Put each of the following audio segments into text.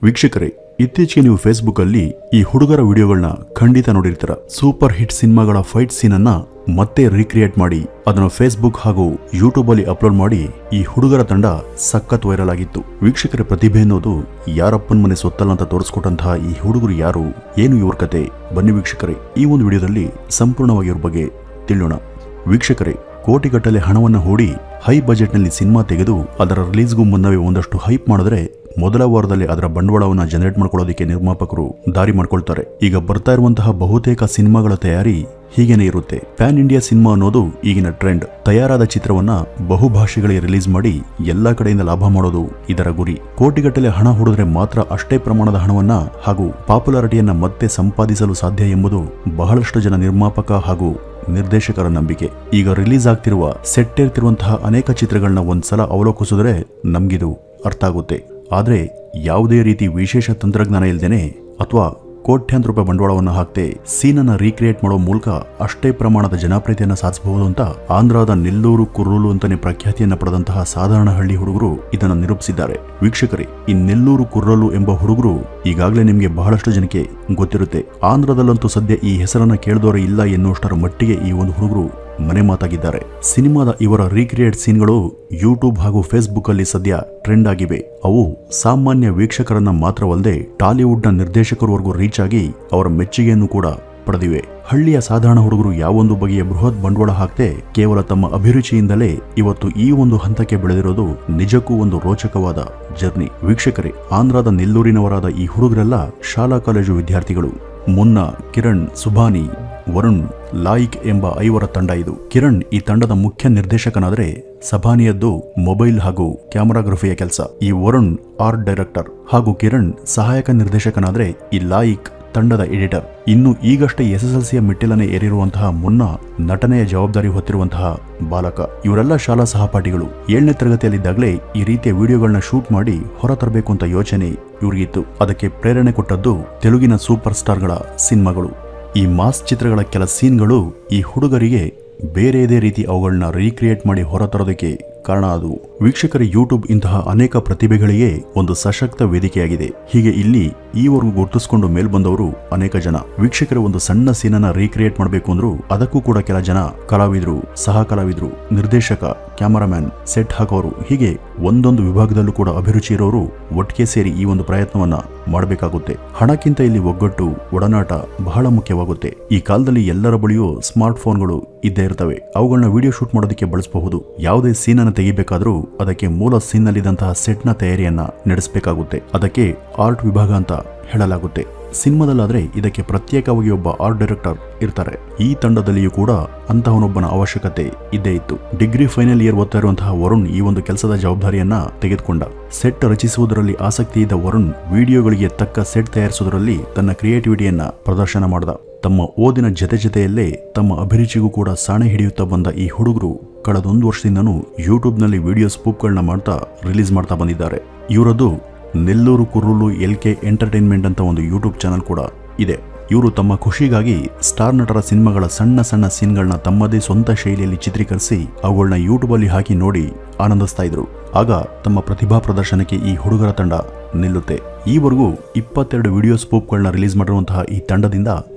ವೀಕ್ಷಕರೇ, ಇತ್ತೀಚೆಗೆ ನೀವು ಫೇಸ್ಬುಕ್ ಅಲ್ಲಿ ಈ ಹುಡುಗರ ವಿಡಿಯೋಗಳನ್ನ ಖಂಡಿತ ನೋಡಿರ್ತೀರ. ಸೂಪರ್ ಹಿಟ್ ಸಿನಿಮಾಗಳ ಫೈಟ್ ಸೀನ್ ಅನ್ನ ಮತ್ತೆ ರೀಕ್ರಿಯೇಟ್ ಮಾಡಿ ಅದನ್ನು ಫೇಸ್ಬುಕ್ ಹಾಗೂ ಯೂಟ್ಯೂಬ್ ಅಲ್ಲಿ ಅಪ್ಲೋಡ್ ಮಾಡಿ ಈ ಹುಡುಗರ ತಂಡ ಸಖತ್ ವೈರಲ್ ಆಗಿತ್ತು. ವೀಕ್ಷಕರ ಪ್ರತಿಭೆ ಅನ್ನೋದು ಯಾರಪ್ಪನ ಮನೆ ಸೊತ್ತಲ್ಲ ಅಂತ ತೋರಿಸ್ಕೊಟ್ಟಂತಹ ಈ ಹುಡುಗರು ಯಾರು, ಏನು ಇವ್ರ ಕತೆ, ಬನ್ನಿ ವೀಕ್ಷಕರೇ ಈ ಒಂದು ವಿಡಿಯೋದಲ್ಲಿ ಸಂಪೂರ್ಣವಾಗಿ ಇವ್ರ ಬಗ್ಗೆ ತಿಳಿಯೋಣ. ವೀಕ್ಷಕರೇ, ಕೋಟಿಗಟ್ಟಲೆ ಹಣವನ್ನು ಹೂಡಿ ಹೈ ಬಜೆಟ್ನಲ್ಲಿ ಸಿನಿಮಾ ತೆಗೆದು ಅದರ ರಿಲೀಸ್ಗೂ ಮುನ್ನವೇ ಒಂದಷ್ಟು ಹೈಪ್ ಮಾಡಿದ್ರೆ ಮೊದಲ ವಾರದಲ್ಲಿ ಅದರ ಬಂಡವಾಳವನ್ನು ಜನರೇಟ್ ಮಾಡ್ಕೊಳ್ಳೋದಕ್ಕೆ ನಿರ್ಮಾಪಕರು ದಾರಿ ಮಾಡ್ಕೊಳ್ತಾರೆ. ಈಗ ಬರ್ತಾ ಇರುವಂತಹ ಬಹುತೇಕ ಸಿನಿಮಾಗಳ ತಯಾರಿ ಹೀಗೇನೆ ಇರುತ್ತೆ. ಪ್ಯಾನ್ ಇಂಡಿಯಾ ಸಿನಿಮಾ ಅನ್ನೋದು ಈಗಿನ ಟ್ರೆಂಡ್. ತಯಾರಾದ ಚಿತ್ರವನ್ನ ಬಹುಭಾಷೆಗಳಿಗೆ ರಿಲೀಸ್ ಮಾಡಿ ಎಲ್ಲಾ ಕಡೆಯಿಂದ ಲಾಭ ಮಾಡೋದು ಇದರ ಗುರಿ. ಕೋಟಿಗಟ್ಟಲೆ ಹಣ ಹೂಡಿದ್ರೆ ಮಾತ್ರ ಅಷ್ಟೇ ಪ್ರಮಾಣದ ಹಣವನ್ನ ಹಾಗೂ ಪಾಪ್ಯುಲಾರಿಟಿಯನ್ನ ಮತ್ತೆ ಸಂಪಾದಿಸಲು ಸಾಧ್ಯ ಎಂಬುದು ಬಹಳಷ್ಟು ಜನ ನಿರ್ಮಾಪಕ ಹಾಗೂ ನಿರ್ದೇಶಕರ ನಂಬಿಕೆ. ಈಗ ರಿಲೀಸ್ ಆಗ್ತಿರುವ ಸೆಟ್ ಇರ್ತಿರುವಂತಹ ಅನೇಕ ಚಿತ್ರಗಳನ್ನ ಒಂದ್ಸಲ ಅವಲೋಕಿಸಿದ್ರೆ ನಮ್ಗಿದು ಅರ್ಥ ಆಗುತ್ತೆ. ಆದ್ರೆ ಯಾವುದೇ ರೀತಿ ವಿಶೇಷ ತಂತ್ರಜ್ಞಾನ ಇಲ್ದೇನೆ ಅಥವಾ ಕೋಟ್ಯಾಂತರ ರೂಪಾಯಿ ಬಂಡವಾಳವನ್ನು ಹಾಕ್ತೆ ಸೀನನ್ನ ರೀಕ್ರಿಯೇಟ್ ಮಾಡೋ ಮೂಲಕ ಅಷ್ಟೇ ಪ್ರಮಾಣದ ಜನಪ್ರಿಯತೆಯನ್ನ ಸಾಧಿಸಬಹುದು ಅಂತ ಆಂಧ್ರದ ನೆಲ್ಲೂರು ಕುರ್ರೂಲು ಅಂತಾನೆ ಪ್ರಖ್ಯಾತಿಯನ್ನ ಪಡೆದಂತಹ ಸಾಧಾರಣ ಹಳ್ಳಿ ಹುಡುಗರು ಇದನ್ನ ನಿರೂಪಿಸಿದ್ದಾರೆ. ವೀಕ್ಷಕರೇ, ಈ ನೆಲ್ಲೂರು ಕುರ್ರೂಲು ಎಂಬ ಹುಡುಗರು ಈಗಾಗಲೇ ನಿಮಗೆ ಬಹಳಷ್ಟು ಜನಕ್ಕೆ ಗೊತ್ತಿರುತ್ತೆ. ಆಂಧ್ರದಲ್ಲಂತೂ ಸದ್ಯ ಈ ಹೆಸರನ್ನ ಕೇಳಿದವರೇ ಇಲ್ಲ ಎನ್ನುವಷ್ಟರ ಮಟ್ಟಿಗೆ ಈ ಒಂದು ಹುಡುಗರು ಮನೆ ಮಾತಾಗಿದ್ದಾರೆ. ಸಿನಿಮಾದ ಇವರ ರೀಕ್ರಿಯೇಟ್ ಸೀನ್ಗಳು ಯೂಟ್ಯೂಬ್ ಹಾಗೂ ಫೇಸ್ಬುಕ್ ಅಲ್ಲಿ ಸದ್ಯ ಟ್ರೆಂಡ್ ಆಗಿವೆ. ಅವು ಸಾಮಾನ್ಯ ವೀಕ್ಷಕರನ್ನ ಮಾತ್ರವಲ್ಲದೆ ಟಾಲಿವುಡ್ ನ ನಿರ್ದೇಶಕರವರೆಗೂ ರೀಚ್ ಆಗಿ ಅವರ ಮೆಚ್ಚುಗೆಯನ್ನು ಕೂಡ ಪಡೆದಿವೆ. ಹಳ್ಳಿಯ ಸಾಧಾರಣ ಹುಡುಗರು ಯಾವೊಂದು ಬಗೆಯ ಬೃಹತ್ ಬಂಡವಾಳ ಹಾಕ್ತೆ ಕೇವಲ ತಮ್ಮ ಅಭಿರುಚಿಯಿಂದಲೇ ಇವತ್ತು ಈ ಒಂದು ಹಂತಕ್ಕೆ ಬೆಳೆದಿರೋದು ನಿಜಕ್ಕೂ ಒಂದು ರೋಚಕವಾದ ಜರ್ನಿ. ವೀಕ್ಷಕರೇ, ಆಂಧ್ರದ ನೆಲ್ಲೂರಿನವರಾದ ಈ ಹುಡುಗರೆಲ್ಲ ಶಾಲಾ ಕಾಲೇಜು ವಿದ್ಯಾರ್ಥಿಗಳು. ಮುನ್ನಾ, ಕಿರಣ್, ಸುಭಾನಿ, ವರುಣ್, ಲಾಯಿಕ್ ಎಂಬ 5 ತಂಡ ಇದು. ಕಿರಣ್ ಈ ತಂಡದ ಮುಖ್ಯ ನಿರ್ದೇಶಕನಾದ್ರೆ ಸಭಾನಿಯದ್ದು ಮೊಬೈಲ್ ಹಾಗೂ ಕ್ಯಾಮರಾಗ್ರಫಿಯ ಕೆಲಸ. ಈ ವರುಣ್ ಆರ್ಟ್ ಡೈರೆಕ್ಟರ್ ಹಾಗೂ ಕಿರಣ್ ಸಹಾಯಕ ನಿರ್ದೇಶಕನಾದ್ರೆ ಈ ಲಾಯಿಕ್ ತಂಡದ ಎಡಿಟರ್. ಇನ್ನು ಈಗಷ್ಟೇ SSLCಯ ಮೆಟ್ಟಿಲನೆ ಏರಿರುವಂತಹ ಮುನ್ನಾ ನಟನೆಯ ಜವಾಬ್ದಾರಿ ಹೊತ್ತಿರುವಂತಹ ಬಾಲಕ. ಇವರೆಲ್ಲ ಶಾಲಾ ಸಹಪಾಠಿಗಳು. 7ನೇ ತರಗತಿಯಲ್ಲಿದ್ದಾಗಲೇ ಈ ರೀತಿಯ ವಿಡಿಯೋಗಳನ್ನ ಶೂಟ್ ಮಾಡಿ ಹೊರತರಬೇಕು ಅಂತ ಯೋಚನೆ ಇವ್ರಿಗಿತ್ತು. ಅದಕ್ಕೆ ಪ್ರೇರಣೆ ಕೊಟ್ಟದ್ದು ತೆಲುಗಿನ ಸೂಪರ್ ಸ್ಟಾರ್ಗಳ ಸಿನಿಮಾಗಳು. ಈ ಮಾಸ್ ಚಿತ್ರಗಳ ಕೆಲ ಸೀನ್ಗಳು ಈ ಹುಡುಗರಿಗೆ ಬೇರೆಯದೇ ರೀತಿ ಅವುಗಳನ್ನ ರೀಕ್ರಿಯೇಟ್ ಮಾಡಿ ಹೊರತರೋದಕ್ಕೆ ಕಾರಣ ಆದವು. ವೀಕ್ಷಕರ, ಯೂಟ್ಯೂಬ್ ಇಂತಹ ಅನೇಕ ಪ್ರತಿಭೆಗಳಿಗೆ ಒಂದು ಸಶಕ್ತ ವೇದಿಕೆಯಾಗಿದೆ. ಹೀಗೆ ಇಲ್ಲಿ ಈವರೆಗೂ ಗುರುತಿಸಿಕೊಂಡು ಮೇಲ್ಬಂದವರು ಅನೇಕ ಜನ. ವೀಕ್ಷಕರ, ಒಂದು ಸಣ್ಣ ಸೀನನ್ನ ರೀಕ್ರಿಯೇಟ್ ಮಾಡಬೇಕು ಅಂದ್ರೂ ಅದಕ್ಕೂ ಕೂಡ ಕೆಲ ಜನ ಕಲಾವಿದರು, ಸಹ ಕಲಾವಿದರು, ನಿರ್ದೇಶಕ, ಕ್ಯಾಮರಾಮ್ಯಾನ್, ಸೆಟ್ ಹಾಕೋರು, ಹೀಗೆ ಒಂದೊಂದು ವಿಭಾಗದಲ್ಲೂ ಕೂಡ ಅಭಿರುಚಿ ಇರೋರು ಒಟ್ಟಿಗೆ ಸೇರಿ ಈ ಒಂದು ಪ್ರಯತ್ನವನ್ನ ಮಾಡಬೇಕಾಗುತ್ತೆ. ಹಣಕ್ಕಿಂತ ಇಲ್ಲಿ ಒಗ್ಗಟ್ಟು, ಒಡನಾಟ ಬಹಳ ಮುಖ್ಯವಾಗುತ್ತೆ. ಈ ಕಾಲದಲ್ಲಿ ಎಲ್ಲರ ಬಳಿಯೂ ಸ್ಮಾರ್ಟ್ ಫೋನ್ಗಳು ಇದ್ದೇ ಇರ್ತವೆ. ಅವುಗಳನ್ನ ವಿಡಿಯೋ ಶೂಟ್ ಮಾಡೋದಕ್ಕೆ ಬಳಸಬಹುದು. ಯಾವುದೇ ಸೀನನ್ನು ತೆಗಿಬೇಕಾದ್ರೂ ಅದಕ್ಕೆ ಮೂಲ ಸೀನ್ ನಲ್ಲಿದ್ದಂತಹ ಸೆಟ್ ನ ತಯಾರಿಯನ್ನ ನಡೆಸಬೇಕಾಗುತ್ತೆ. ಅದಕ್ಕೆ ಆರ್ಟ್ ವಿಭಾಗ ಅಂತ ಹೇಳಲಾಗುತ್ತೆ. ಸಿನಿಮಾದಲ್ಲಾದ್ರೆ ಇದಕ್ಕೆ ಪ್ರತ್ಯೇಕವಾಗಿ ಒಬ್ಬ ಆರ್ಟ್ ಡೈರೆಕ್ಟರ್ ಇರ್ತಾರೆ. ಈ ತಂಡದಲ್ಲಿಯೂ ಕೂಡ ಅಂತಹವನೊಬ್ಬನ ಅವಶ್ಯಕತೆ ಇದ್ದೇ ಇತ್ತು. ಡಿಗ್ರಿ ಫೈನಲ್ ಇಯರ್ ಓದ್ತಾ ಇರುವಂತಹ ವರುಣ್ ಈ ಒಂದು ಕೆಲಸದ ಜವಾಬ್ದಾರಿಯನ್ನ ತೆಗೆದುಕೊಂಡ. ಸೆಟ್ ರಚಿಸುವುದರಲ್ಲಿ ಆಸಕ್ತಿ ಇದ್ದ ವರುಣ್ ವಿಡಿಯೋಗಳಿಗೆ ತಕ್ಕ ಸೆಟ್ ತಯಾರಿಸುವುದರಲ್ಲಿ ತನ್ನ ಕ್ರಿಯೇಟಿವಿಟಿಯನ್ನ ಪ್ರದರ್ಶನ ಮಾಡಿದ. ತಮ್ಮ ಓದಿನ ಜೊತೆಯಲ್ಲೇ ತಮ್ಮ ಅಭಿರುಚಿಗೂ ಕೂಡ ಸಾಣೆ ಹಿಡಿಯುತ್ತಾ ಬಂದ ಈ ಹುಡುಗರು ಕಳೆದ 1 ವರ್ಷದಿಂದನೂ ಯೂಟ್ಯೂಬ್ನಲ್ಲಿ ವಿಡಿಯೋ ಸ್ಪೂಪ್ಗಳನ್ನ ಮಾಡ್ತಾ ರಿಲೀಸ್ ಮಾಡ್ತಾ ಬಂದಿದ್ದಾರೆ. ಇವರದ್ದು ನೆಲ್ಲೂರು ಕುರ್ರೂಲು LK ಎಂಟರ್ಟೈನ್ಮೆಂಟ್ ಅಂತ ಒಂದು ಯೂಟ್ಯೂಬ್ ಚಾನಲ್ ಕೂಡ ಇದೆ. ಇವರು ತಮ್ಮ ಖುಷಿಗಾಗಿ ಸ್ಟಾರ್ ನಟರ ಸಿನಿಮಾಗಳ ಸಣ್ಣ ಸಣ್ಣ ಸೀನ್ಗಳನ್ನ ತಮ್ಮದೇ ಸ್ವಂತ ಶೈಲಿಯಲ್ಲಿ ಚಿತ್ರೀಕರಿಸಿ ಅವುಗಳನ್ನ ಯೂಟ್ಯೂಬ್ ಅಲ್ಲಿ ಹಾಕಿ ನೋಡಿ ಆನಂದಿಸ್ತಾ ಇದ್ರು. ಆಗ ತಮ್ಮ ಪ್ರತಿಭಾ ಪ್ರದರ್ಶನಕ್ಕೆ ಈ ಹುಡುಗರ ತಂಡ ನಿಲ್ಲುತ್ತೆ. ಈವರೆಗೂ 22 ವಿಡಿಯೋ ಸ್ಪೂಪ್ಗಳನ್ನ ರಿಲೀಸ್ ಮಾಡಿರುವಂತಹ ಈ ತಂಡದಿಂದ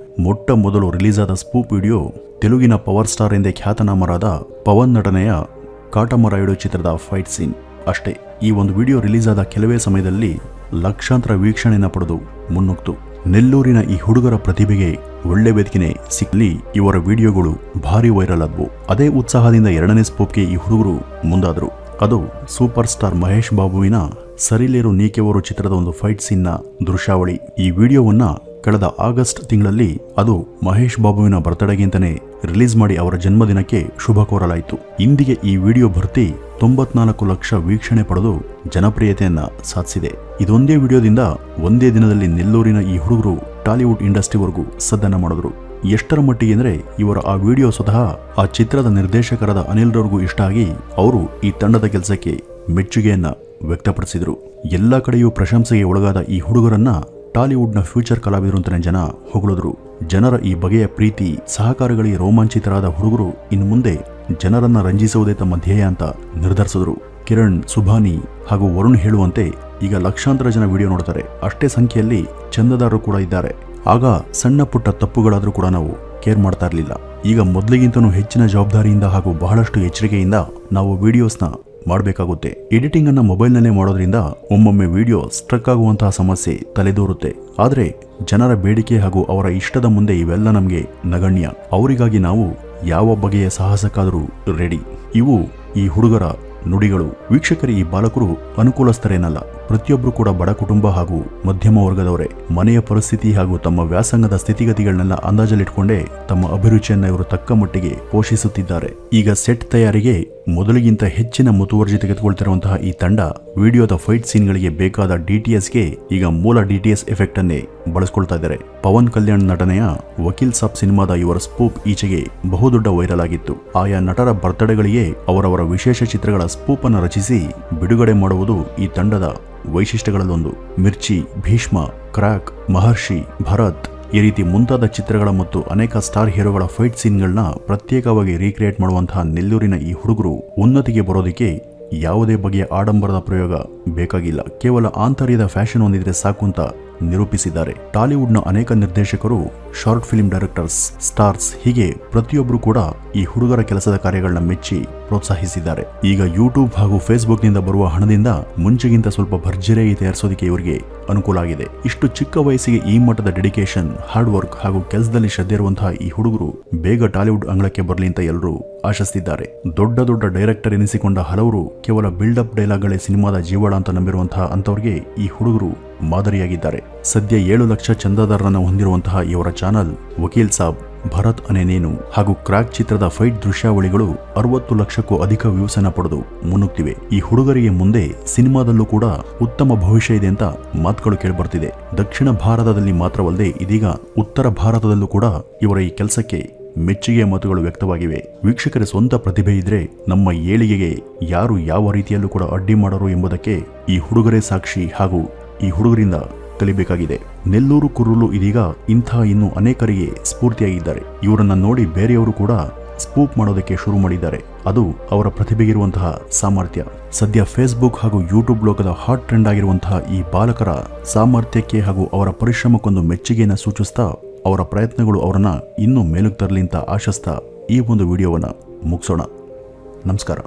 ಮೊಟ್ಟ ಮೊದಲು ರಿಲೀಸ್ ಆದ ಸ್ಪೂಪ್ ವಿಡಿಯೋ ತೆಲುಗಿನ ಪವರ್ ಸ್ಟಾರ್ ಎಂದೇ ಖ್ಯಾತನಾಮರಾದ ಪವನ್ ನಟನೆಯ ಕಾಟಮರಾಯುಡು ಚಿತ್ರದ ಫೈಟ್ ಸೀನ್ ಅಷ್ಟೇ. ಈ ಒಂದು ವಿಡಿಯೋ ರಿಲೀಸ್ ಆದ ಕೆಲವೇ ಸಮಯದಲ್ಲಿ ಲಕ್ಷಾಂತರ ವೀಕ್ಷಣೆಯನ್ನ ಪಡೆದು ಮುನ್ನುಗ್ತು. ನೆಲ್ಲೂರಿನ ಈ ಹುಡುಗರ ಪ್ರತಿಭೆಗೆ ಒಳ್ಳೆ ವೇದಿಕೆನೆ ಸಿಕ್ಕಲಿ ಇವರ ವಿಡಿಯೋಗಳು ಭಾರಿ ವೈರಲ್ ಆದವು. ಅದೇ ಉತ್ಸಾಹದಿಂದ 2ನೇ ಸ್ಪೂಪ್ಗೆ ಈ ಹುಡುಗರು ಮುಂದಾದರು. ಅದು ಸೂಪರ್ ಸ್ಟಾರ್ ಮಹೇಶ್ ಬಾಬುವಿನ ಸರಿಲೇರು ನೀಕೆವರು ಚಿತ್ರದ ಒಂದು ಫೈಟ್ ಸೀನ್ನ ದೃಶ್ಯಾವಳಿ. ಈ ವಿಡಿಯೋವನ್ನ ಕಳೆದ ಆಗಸ್ಟ್ ತಿಂಗಳಲ್ಲಿ ಅದು ಮಹೇಶ್ ಬಾಬುವಿನ ಬರ್ತ್ಡೇಗೆ ಅಂತಾನೆ ರಿಲೀಸ್ ಮಾಡಿ ಅವರ ಜನ್ಮದಿನಕ್ಕೆ ಶುಭ ಕೋರಲಾಯಿತು. ಇಂದಿಗೆ ಈ ವಿಡಿಯೋ ಭರ್ತಿ 94 ಲಕ್ಷ ವೀಕ್ಷಣೆ ಪಡೆದು ಜನಪ್ರಿಯತೆಯನ್ನ ಸಾಧಿಸಿದೆ. ಇದೊಂದೇ ವಿಡಿಯೋದಿಂದ ಒಂದೇ ದಿನದಲ್ಲಿ ನೆಲ್ಲೂರಿನ ಈ ಹುಡುಗರು ಟಾಲಿವುಡ್ ಇಂಡಸ್ಟ್ರಿವರೆಗೂ ಸದ್ದನ್ನ ಮಾಡಿದ್ರು. ಎಷ್ಟರ ಮಟ್ಟಿಗೆ ಅಂದ್ರೆ ಇವರ ಆ ವಿಡಿಯೋ ಸ್ವತಃ ಆ ಚಿತ್ರದ ನಿರ್ದೇಶಕರಾದ ಅನಿಲ್ ರವರಿಗೂ ಇಷ್ಟ ಆಗಿ ಅವರು ಈ ತಂಡದ ಕೆಲಸಕ್ಕೆ ಮೆಚ್ಚುಗೆಯನ್ನ ವ್ಯಕ್ತಪಡಿಸಿದ್ರು. ಎಲ್ಲ ಕಡೆಯೂ ಪ್ರಶಂಸೆಗೆ ಒಳಗಾದ ಈ ಹುಡುಗರನ್ನ ಟಾಲಿವುಡ್ನ ಫ್ಯೂಚರ್ ಕಲಾವಿದರು ಅಂತಾನೆ ಜನ ಹೊಗಳಿದ್ರು. ಜನರ ಈ ಬಗೆಯ ಪ್ರೀತಿ ಸಹಕಾರಗಳಿಗೆ ರೋಮಾಂಚಿತರಾದ ಹುಡುಗರು ಇನ್ನು ಮುಂದೆ ಜನರನ್ನ ರಂಜಿಸುವುದೇ ತಮ್ಮ ಧ್ಯೇಯ ಅಂತ ನಿರ್ಧರಿಸಿದ್ರು. ಕಿರಣ್, ಸುಭಾನಿ ಹಾಗೂ ವರುಣ್ ಹೇಳುವಂತೆ ಈಗ ಲಕ್ಷಾಂತರ ಜನ ವಿಡಿಯೋ ನೋಡ್ತಾರೆ. ಅಷ್ಟೇ ಸಂಖ್ಯೆಯಲ್ಲಿ ಚಂದದಾರರು ಕೂಡ ಇದ್ದಾರೆ. ಆಗ ಸಣ್ಣ ಪುಟ್ಟ ತಪ್ಪುಗಳಾದ್ರೂ ಕೂಡ ನಾವು ಕೇರ್ ಮಾಡ್ತಾ ಇರಲಿಲ್ಲ. ಈಗ ಮೊದಲಿಗಿಂತನೂ ಹೆಚ್ಚಿನ ಜವಾಬ್ದಾರಿಯಿಂದ ಹಾಗೂ ಬಹಳಷ್ಟು ಎಚ್ಚರಿಕೆಯಿಂದ ನಾವು ವಿಡಿಯೋಸ್ನ ಮಾಡಬೇಕಾಗುತ್ತೆ. ಎಡಿಟಿಂಗ್ ಅನ್ನ ಮೊಬೈಲ್ನಲ್ಲೇ ಮಾಡೋದ್ರಿಂದ ಒಮ್ಮೊಮ್ಮೆ ವಿಡಿಯೋ ಸ್ಟ್ರಕ್ ಆಗುವಂತಹ ಸಮಸ್ಯೆ ತಲೆದೋರುತ್ತೆ. ಆದರೆ ಜನರ ಬೇಡಿಕೆ ಹಾಗೂ ಅವರ ಇಷ್ಟದ ಮುಂದೆ ಇವೆಲ್ಲ ನಮಗೆ ನಗಣ್ಯ. ಅವರಿಗಾಗಿ ನಾವು ಯಾವ ಬಗೆಯ ಸಾಹಸಕ್ಕಾದರೂ ರೆಡಿ. ಇವು ಈ ಹುಡುಗರ ನುಡಿಗಳು. ವೀಕ್ಷಕರೇ, ಈ ಬಾಲಕರು ಅನುಕೂಲಸ್ಥರೇನಲ್ಲ. ಪ್ರತಿಯೊಬ್ಬರು ಕೂಡ ಬಡ ಕುಟುಂಬ ಹಾಗೂ ಮಧ್ಯಮ ವರ್ಗದವರೇ. ಮನೆಯ ಪರಿಸ್ಥಿತಿ ಹಾಗೂ ತಮ್ಮ ವ್ಯಾಸಂಗದ ಸ್ಥಿತಿಗತಿಗಳನ್ನೆಲ್ಲ ಅಂದಾಜಲ್ಲಿಟ್ಕೊಂಡೇ ತಮ್ಮ ಅಭಿರುಚಿಯನ್ನ ಇವರು ತಕ್ಕ ಮಟ್ಟಿಗೆ ಪೋಷಿಸುತ್ತಿದ್ದಾರೆ. ಈಗ ಸೆಟ್ ತಯಾರಿಗೆ ಮೊದಲಿಗಿಂತ ಹೆಚ್ಚಿನ ಮುತುವರ್ಜಿ ತೆಗೆದುಕೊಳ್ತಿರುವಂತಹ ಈ ತಂಡ ವಿಡಿಯೋದ ಫೈಟ್ ಸೀನ್ಗಳಿಗೆ ಬೇಕಾದ ಡಿಟಿಎಸ್ಗೆ ಈಗ ಮೂಲ ಡಿಟಿಎಸ್ ಎಫೆಕ್ಟ್ ಅನ್ನೇ ಬಳಸ್ಕೊಳ್ತಾ ಇದ್ದಾರೆ. ಪವನ್ ಕಲ್ಯಾಣ್ ನಟನೆಯ ವಕೀಲ್ ಸಾಬ್ ಸಿನಿಮಾದ ಇವರ ಸ್ಪೂಪ್ ಈಚೆಗೆ ಬಹುದೊಡ್ಡ ವೈರಲ್ ಆಗಿತ್ತು. ಆಯಾ ನಟರ ಬರ್ತಡೆಗಳಿಗೆ ಅವರವರ ವಿಶೇಷ ಚಿತ್ರಗಳ ಸ್ಪೂಪ್ ಅನ್ನು ರಚಿಸಿ ಬಿಡುಗಡೆ ಮಾಡುವುದು ಈ ತಂಡದ ವೈಶಿಷ್ಟ್ಯಗಳಲ್ಲೊಂದು. ಮಿರ್ಚಿ, ಭೀಷ್ಮ, ಕ್ರಾಕ್, ಮಹರ್ಷಿ, ಭರತ್ ಈ ರೀತಿ ಮುಂತಾದ ಚಿತ್ರಗಳ ಮತ್ತು ಅನೇಕ ಸ್ಟಾರ್ ಹೀರೋಗಳ ಫೈಟ್ ಸೀನ್ಗಳನ್ನ ಪ್ರತ್ಯೇಕವಾಗಿ ರೀಕ್ರಿಯೇಟ್ ಮಾಡುವಂತಹ ನೆಲ್ಲೂರಿನ ಈ ಹುಡುಗರು ಉನ್ನತಿಗೆ ಬರೋದಕ್ಕೆ ಯಾವುದೇ ಬಗೆಯ ಆಡಂಬರದ ಪ್ರಯೋಗ ಬೇಕಾಗಿಲ್ಲ. ಕೇವಲ ಆಂತರ್ಯದ ಫ್ಯಾಷನ್ ಹೊಂದಿದ್ರೆ ಸಾಕು ಅಂತ ನಿರೂಪಿಸಿದ್ದಾರೆ. ಟಾಲಿವುಡ್ನ ಅನೇಕ ನಿರ್ದೇಶಕರು, ಶಾರ್ಟ್ ಫಿಲ್ಮ್ ಡೈರೆಕ್ಟರ್ಸ್, ಸ್ಟಾರ್ಸ್ ಹೀಗೆ ಪ್ರತಿಯೊಬ್ಬರು ಕೂಡ ಈ ಹುಡುಗರ ಕೆಲಸದ ಕಾರ್ಯಗಳನ್ನ ಮೆಚ್ಚಿ ಪ್ರೋತ್ಸಾಹಿಸಿದ್ದಾರೆ. ಈಗ ಯೂಟ್ಯೂಬ್ ಹಾಗೂ ಫೇಸ್ಬುಕ್ ನಿಂದ ಬರುವ ಹಣದಿಂದ ಮುಂಚೆಗಿಂತ ಸ್ವಲ್ಪ ಭರ್ಜರಿಯಾಗಿ ತಯಾರಿಸೋದಕ್ಕೆ ಇವರಿಗೆ ಅನುಕೂಲ ಆಗಿದೆ. ಇಷ್ಟು ಚಿಕ್ಕ ವಯಸ್ಸಿಗೆ ಈ ಮಟ್ಟದ ಡೆಡಿಕೇಶನ್, ಹಾರ್ಡ್ ವರ್ಕ್ ಹಾಗೂ ಕೆಲಸದಲ್ಲಿ ಶ್ರದ್ಧೆ ಇರುವಂತಹ ಈ ಹುಡುಗರು ಬೇಗ ಟಾಲಿವುಡ್ ಅಂಗಳಕ್ಕೆ ಬರಲಿ ಅಂತ ಎಲ್ಲರೂ ಆಶಿಸ್ತಿದ್ದಾರೆ. ದೊಡ್ಡ ದೊಡ್ಡ ಡೈರೆಕ್ಟರ್ ಎನಿಸಿಕೊಂಡ ಹಲವರು ಕೇವಲ ಬಿಲ್ಡಪ್ ಡೈಲಾಗ್ಗಳೇ ಸಿನಿಮಾದ ಜೀವಾಳ ಅಂತ ನಂಬಿರುವಂತಹ ಅಂತವರಿಗೆ ಈ ಹುಡುಗರು ಮಾದರಿಯಾಗಿದ್ದಾರೆ. ಸದ್ಯ 7 ಲಕ್ಷ ಚಂದಾದಾರರನ್ನು ಹೊಂದಿರುವಂತಹ ಇವರ ಚಾನಲ್ ವಕೀಲ್ ಸಾಬ್, ಭರತ್ ಅನೆ ನೇನು ಹಾಗೂ ಕ್ರಾಕ್ ಚಿತ್ರದ ಫೈಟ್ ದೃಶ್ಯಾವಳಿಗಳು 60 ಲಕ್ಷಕ್ಕೂ ಅಧಿಕ ವ್ಯೂಸ್ ಅನ್ನು ಪಡೆದು ಮುನ್ನುಗ್ತಿವೆ. ಈ ಹುಡುಗರಿಗೆ ಮುಂದೆ ಸಿನಿಮಾದಲ್ಲೂ ಕೂಡ ಉತ್ತಮ ಭವಿಷ್ಯ ಇದೆ ಅಂತ ಮಾತುಗಳು ಕೇಳಿಬರ್ತಿದೆ. ದಕ್ಷಿಣ ಭಾರತದಲ್ಲಿ ಮಾತ್ರವಲ್ಲದೆ ಇದೀಗ ಉತ್ತರ ಭಾರತದಲ್ಲೂ ಕೂಡ ಇವರ ಈ ಕೆಲಸಕ್ಕೆ ಮೆಚ್ಚುಗೆಯ ಮಾತುಗಳು ವ್ಯಕ್ತವಾಗಿವೆ. ವೀಕ್ಷಕರ ಸ್ವಂತ ಪ್ರತಿಭೆ ಇದ್ರೆ ನಮ್ಮ ಏಳಿಗೆಗೆ ಯಾರು ಯಾವ ರೀತಿಯಲ್ಲೂ ಕೂಡ ಅಡ್ಡಿ ಮಾಡರು ಎಂಬುದಕ್ಕೆ ಈ ಹುಡುಗರೇ ಸಾಕ್ಷಿ ಹಾಗೂ ಈ ಹುಡುಗರಿಂದ ಕಲಿಬೇಕಾಗಿದೆ. ನೆಲ್ಲೂರು ಕುರುಲು ಇದೀಗ ಇನ್ನೂ ಅನೇಕರಿಗೆ ಸ್ಫೂರ್ತಿಯಾಗಿದ್ದಾರೆ. ಇವರನ್ನ ನೋಡಿ ಬೇರೆಯವರು ಕೂಡ ಸ್ಪೂಪ್ ಮಾಡೋದಕ್ಕೆ ಶುರು ಮಾಡಿದ್ದಾರೆ. ಅದು ಅವರ ಪ್ರತಿಭೆಗಿರುವಂತಹ ಸಾಮರ್ಥ್ಯ. ಸದ್ಯ ಫೇಸ್ಬುಕ್ ಹಾಗೂ ಯೂಟ್ಯೂಬ್ ಲೋಕದ ಹಾಟ್ ಟ್ರೆಂಡ್ ಆಗಿರುವಂತಹ ಈ ಬಾಲಕರ ಸಾಮರ್ಥ್ಯಕ್ಕೆ ಹಾಗೂ ಅವರ ಪರಿಶ್ರಮಕ್ಕೊಂದು ಮೆಚ್ಚುಗೆಯನ್ನು ಸೂಚಿಸ್ತಾ ಅವರ ಪ್ರಯತ್ನಗಳು ಅವರನ್ನ ಇನ್ನೂ ಮೇಲಕ್ಕೆ ತರಲಿ ಅಂತ ಆಶಿಸ್ತಾ ಈ ಒಂದು ವಿಡಿಯೋವನ್ನ ಮುಗಿಸೋಣ. ನಮಸ್ಕಾರ.